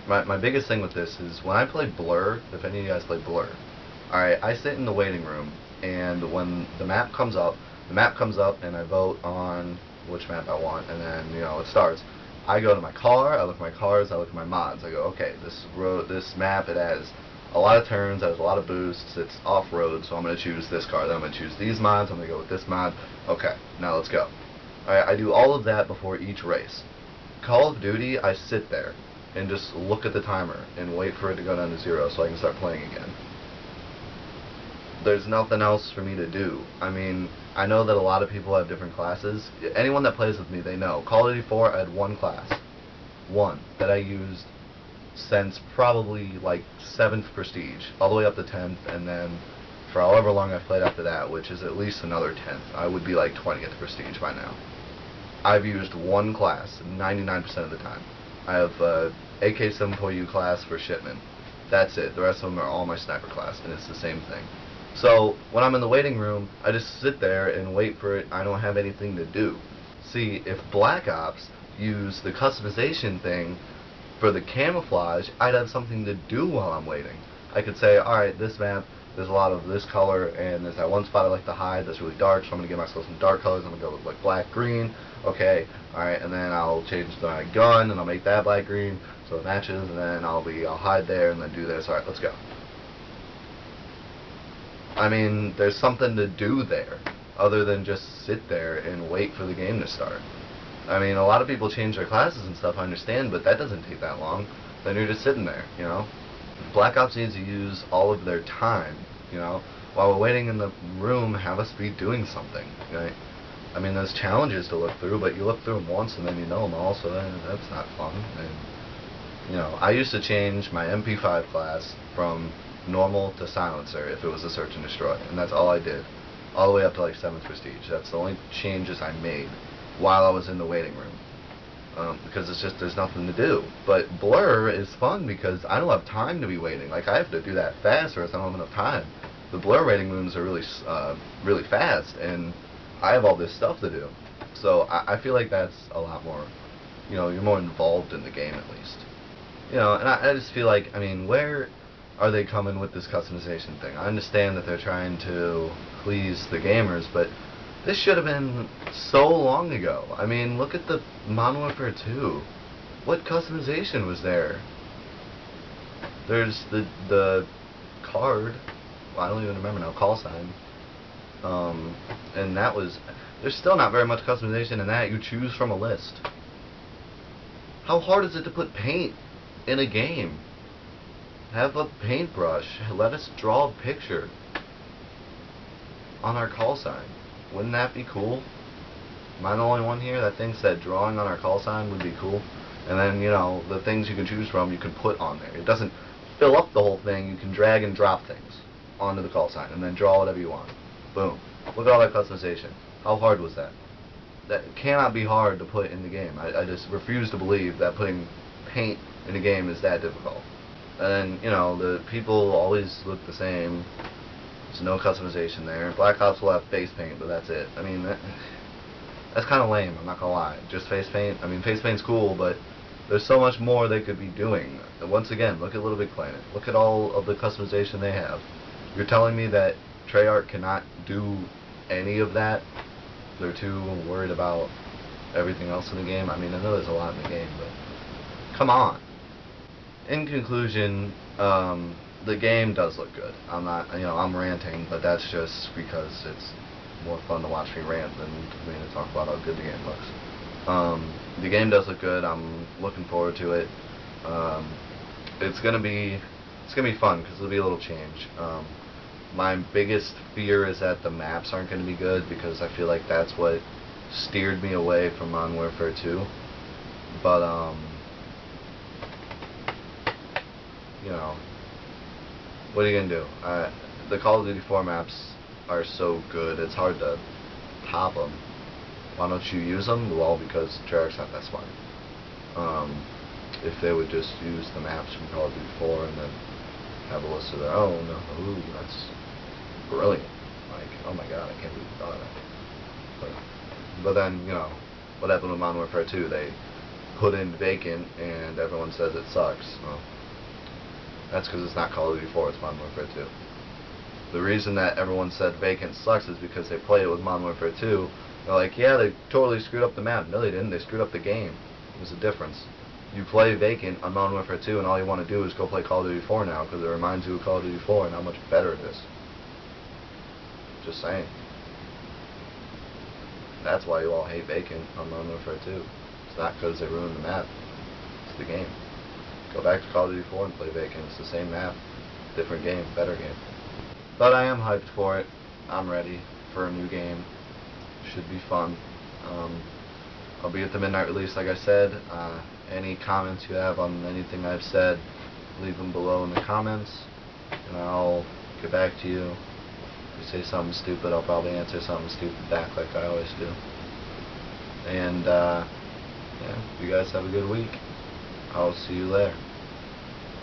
My biggest thing with this is when I play Blur, if any of you guys play Blur, alright, I sit in the waiting room, and when the map comes up, and I vote on which map I want, and then, it starts. I go to my car, I look at my cars, I look at my mods. I go, okay, this map, it has a lot of turns, it has a lot of boosts, it's off-road, so I'm going to choose this car. Then I'm going to choose these mods, I'm going to go with this mod. Okay, now let's go. Alright, I do all of that before each race. Call of Duty, I sit there and just look at the timer and wait for it to go down to 0 so I can start playing again. There's nothing else for me to do. I mean, I know that a lot of people have different classes. Anyone that plays with me, they know. Call of Duty 4, I had one class. One that I used since probably like 7th Prestige, all the way up to 10th, and then for however long I've played after that, which is at least another 10th, I would be like 20th Prestige by now. I've used one class 99% of the time. I have AK-74U class for shipment. That's it. The rest of them are all my sniper class, and it's the same thing. So when I'm in the waiting room, I just sit there and wait for it. I don't have anything to do. See, if Black Ops used the customization thing for the camouflage, I'd have something to do while I'm waiting. I could say, alright, this map, there's a lot of this color, and there's that one spot I like to hide that's really dark, so I'm going to give myself some dark colors. I'm going to go with like black, green, okay, alright, and then I'll change my gun, and I'll make that black, green, so it matches, and then I'll hide there, and then do this. Alright, let's go. I mean, there's something to do there, other than just sit there and wait for the game to start. I mean, a lot of people change their classes and stuff, I understand, but that doesn't take that long. Then you're just sitting there, Black Ops needs to use all of their time, while we're waiting in the room, have us be doing something, right? I mean, there's challenges to look through, but you look through them once and then you know them all, so that's not fun. And, I used to change my MP5 class from normal to silencer if it was a search and destroy, and that's all I did, all the way up to like 7th Prestige. That's the only changes I made while I was in the waiting room. Because it's just, there's nothing to do. But Blur is fun because I don't have time to be waiting. Like, I have to do that fast or else I don't have enough time. The Blur waiting rooms are really fast, and I have all this stuff to do. So I feel like that's a lot more, you're more involved in the game at least. And I just feel like, I mean, where are they coming with this customization thing? I understand that they're trying to please the gamers, but this should have been so long ago. I mean, look at the Modern Warfare 2. What customization was there? There's the card. Well, I don't even remember now. Call sign. And that was... There's still not very much customization in that. You choose from a list. How hard is it to put paint in a game? Have a paintbrush. Let us draw a picture on our call sign. Wouldn't that be cool? Am I the only one here that thinks that drawing on our call sign would be cool? And then, the things you can choose from, you can put on there. It doesn't fill up the whole thing. You can drag and drop things onto the call sign and then draw whatever you want. Boom. Look at all that customization. How hard was that? That cannot be hard to put in the game. I just refuse to believe that putting paint in a game is that difficult. And then, the people always look the same. There's no customization there. Black Ops will have face paint, but that's it. I mean, that's kind of lame, I'm not gonna lie. Just face paint. I mean, face paint's cool, but there's so much more they could be doing. And once again, look at Little Big Planet. Look at all of the customization they have. You're telling me that Treyarch cannot do any of that? They're too worried about everything else in the game? I mean, I know there's a lot in the game, but come on. In conclusion, the game does look good. I'm not, I'm ranting, but that's just because it's more fun to watch me rant than me to talk about how good the game looks. The game does look good. I'm looking forward to it. It's gonna be fun because it'll be a little change. My biggest fear is that the maps aren't gonna be good because I feel like that's what steered me away from Modern Warfare 2. But what are you gonna do? The Call of Duty 4 maps are so good, it's hard to top them. Why don't you use them? Well, because Treyarch's not that smart. If they would just use the maps from Call of Duty 4 and then have a list of their own, ooh, that's brilliant. Like, oh my god, I can't believe you thought of that. But then, what happened with Modern Warfare 2? They put in Vacant and everyone says it sucks. Well, that's because it's not Call of Duty 4, it's Modern Warfare 2. The reason that everyone said Vacant sucks is because they played it with Modern Warfare 2. They're like, yeah, they totally screwed up the map. No, they didn't. They screwed up the game. There's a difference. You play Vacant on Modern Warfare 2, and all you want to do is go play Call of Duty 4 now, because it reminds you of Call of Duty 4 and how much better it is. Just saying. That's why you all hate Vacant on Modern Warfare 2. It's not because they ruined the map. It's the game. Go back to Call of Duty 4 and play Vacant. It's the same map. Different game. Better game. But I am hyped for it. I'm ready for a new game. Should be fun. I'll be at the midnight release, like I said. Any comments you have on anything I've said, leave them below in the comments, and I'll get back to you. If you say something stupid, I'll probably answer something stupid back like I always do. And, yeah, you guys have a good week. I'll see you there.